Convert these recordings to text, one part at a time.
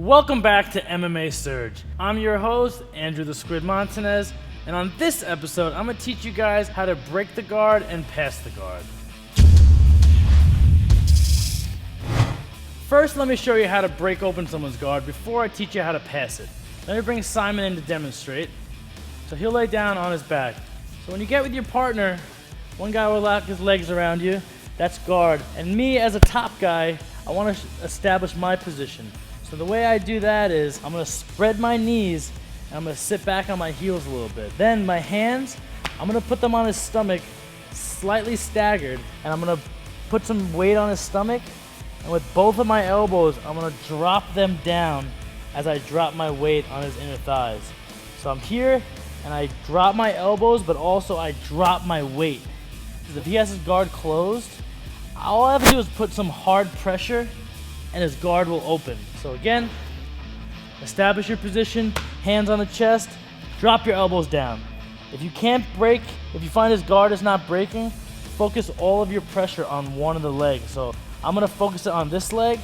Welcome back to MMA Surge. I'm your host, Andrew the Squid Montanez, and on this episode, I'm going to teach you guys how to break the guard and pass the guard. First, let me show you how to break open someone's guard before I teach you how to pass it. Let me bring Simon in to demonstrate. So he'll lay down on his back. So when you get with your partner, one guy will lock his legs around you, that's guard. And me as a top guy, I want to establish my position. So the way I do that is I'm going to spread my knees and I'm going to sit back on my heels a little bit. Then my hands, I'm going to put them on his stomach, slightly staggered, and I'm going to put some weight on his stomach. And with both of my elbows, I'm going to drop them down as I drop my weight on his inner thighs. So I'm here and I drop my elbows, but also I drop my weight. Because if he has his guard closed, all I have to do is put some hard pressure and his guard will open. So again, establish your position, hands on the chest, drop your elbows down. If you can't break, if you find his guard is not breaking, focus all of your pressure on one of the legs. So I'm gonna focus it on this leg.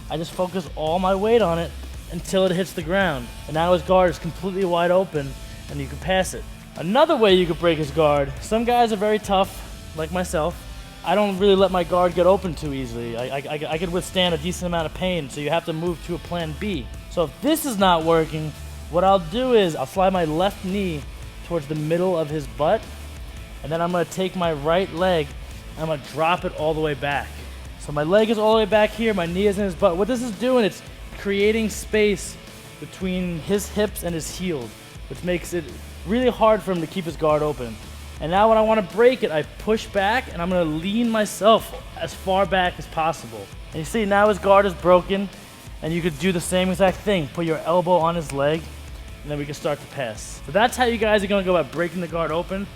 I just focus all my weight on it until it hits the ground. And now his guard is completely wide open and you can pass it. Another way you could break his guard, some guys are very tough, like myself. I don't really let my guard get open too easily. I could withstand a decent amount of pain, so you have to move to a plan B. So if this is not working, what I'll do is I'll slide my left knee towards the middle of his butt, and then I'm gonna take my right leg and I'm gonna drop it all the way back. So my leg is all the way back here, my knee is in his butt. What this is doing, it's creating space between his hips and his heels, which makes it really hard for him to keep his guard open. And now when I want to break it, I push back and I'm going to lean myself as far back as possible. And you see now his guard is broken, and you could do the same exact thing. Put your elbow on his leg and then we can start to pass. So that's how you guys are going to go about breaking the guard open.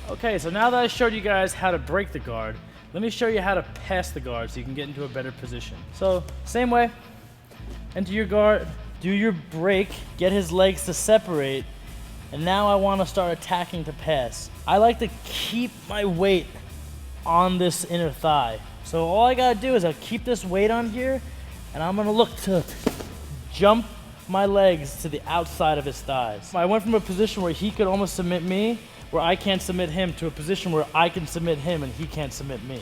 Okay, so now that I showed you guys how to break the guard, let me show you how to pass the guard so you can get into a better position. So same way, enter your guard, do your break, get his legs to separate, and now I want to start attacking to pass. I like to keep my weight on this inner thigh. So all I gotta do is I'll keep this weight on here, and I'm gonna look to jump my legs to the outside of his thighs. I went from a position where he could almost submit me, where I can't submit him, to a position where I can submit him and he can't submit me.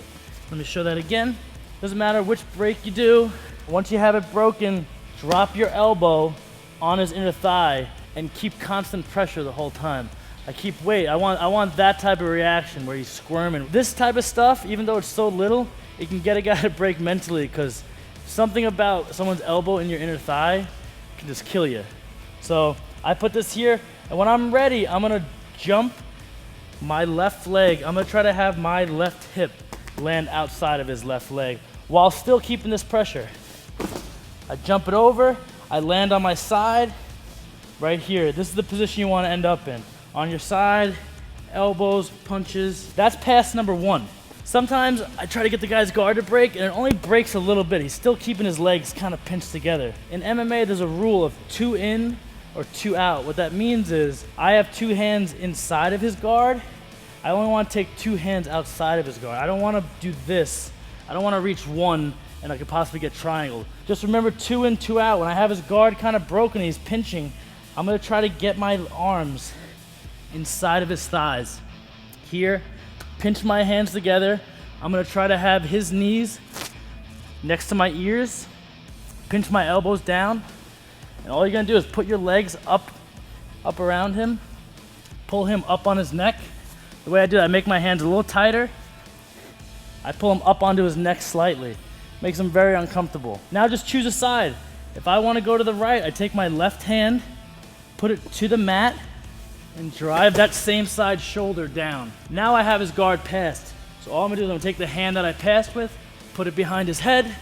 Let me show that again. Doesn't matter which break you do. Once you have it broken, drop your elbow on his inner thigh and keep constant pressure the whole time. I keep weight. I want that type of reaction where he's squirming. This type of stuff, even though it's so little, it can get a guy to break mentally, because something about someone's elbow in your inner thigh can just kill you. So I put this here, and when I'm ready, I'm gonna jump my left leg. I'm gonna try to have my left hip land outside of his left leg while still keeping this pressure. I jump it over, I land on my side, right here. This is the position you want to end up in. On your side, elbows, punches. That's pass number one. Sometimes I try to get the guy's guard to break and it only breaks a little bit. He's still keeping his legs kind of pinched together. In MMA, there's a rule of 2 in or 2 out. What that means is I have 2 hands inside of his guard. I only want to take 2 hands outside of his guard. I don't want to do this. I don't want to reach one and I could possibly get triangled. Just remember 2 in, 2 out. When I have his guard kind of broken and he's pinching, I'm gonna try to get my arms inside of his thighs. Here, pinch my hands together. I'm gonna try to have his knees next to my ears, pinch my elbows down, and all you're gonna do is put your legs up around him, pull him up on his neck. The way I do that, I make my hands a little tighter. I pull him up onto his neck slightly. Makes him very uncomfortable. Now just choose a side. If I wanna go to the right, I take my left hand, put it to the mat, and drive that same side shoulder down. Now I have his guard passed. So all I'm gonna do is I'm gonna take the hand that I passed with, put it behind his head,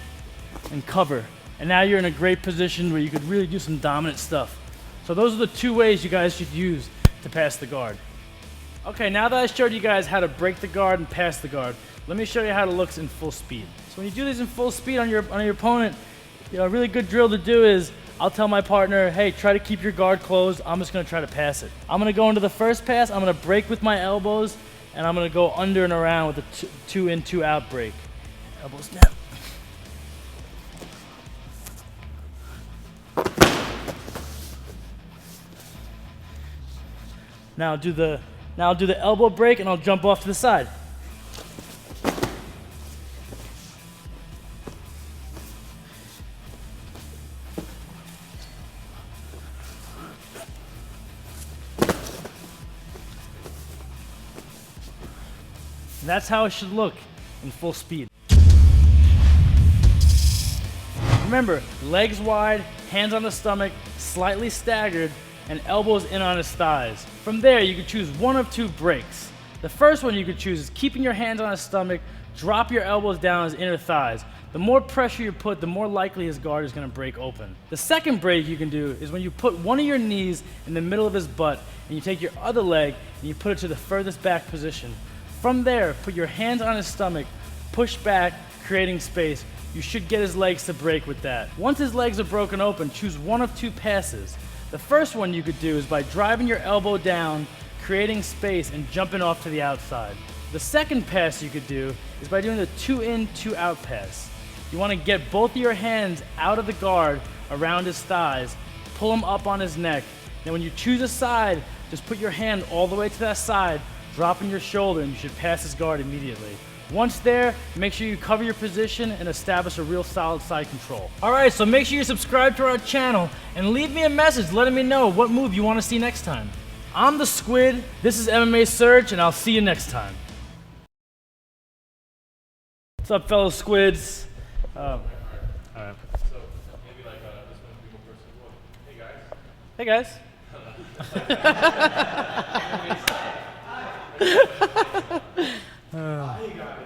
and cover. And now you're in a great position where you could really do some dominant stuff. So those are the 2 ways you guys should use to pass the guard. Okay, now that I showed you guys how to break the guard and pass the guard, let me show you how it looks in full speed. So when you do these in full speed on your opponent, a really good drill to do is I'll tell my partner, hey, try to keep your guard closed. I'm just gonna try to pass it. I'm gonna go into the first pass, I'm gonna break with my elbows, and I'm gonna go under and around with a 2 in, 2 out break. Elbows down. Now I'll do the elbow break and I'll jump off to the side. And that's how it should look in full speed. Remember, legs wide, hands on the stomach, slightly staggered, and elbows in on his thighs. From there, you can choose one of two breaks. The first one you could choose is keeping your hands on his stomach, drop your elbows down on his inner thighs. The more pressure you put, the more likely his guard is going to break open. The second break you can do is when you put one of your knees in the middle of his butt and you take your other leg and you put it to the furthest back position. From there, put your hands on his stomach, push back, creating space. You should get his legs to break with that. Once his legs are broken open, choose one of two passes. The first one you could do is by driving your elbow down, creating space, and jumping off to the outside. The second pass you could do is by doing the 2 in, 2 out pass. You want to get both of your hands out of the guard around his thighs, pull him up on his neck. Then when you choose a side, just put your hand all the way to that side, dropping your shoulder, and you should pass his guard immediately. Once there, make sure you cover your position and establish a real solid side control. All right, so make sure you subscribe to our channel and leave me a message letting me know what move you want to see next time. I'm the Squid, this is MMA Surge, and I'll see you next time. What's up, fellow Squids? All right. So maybe like this one people person. Hey guys. Hey guys. Hey guys.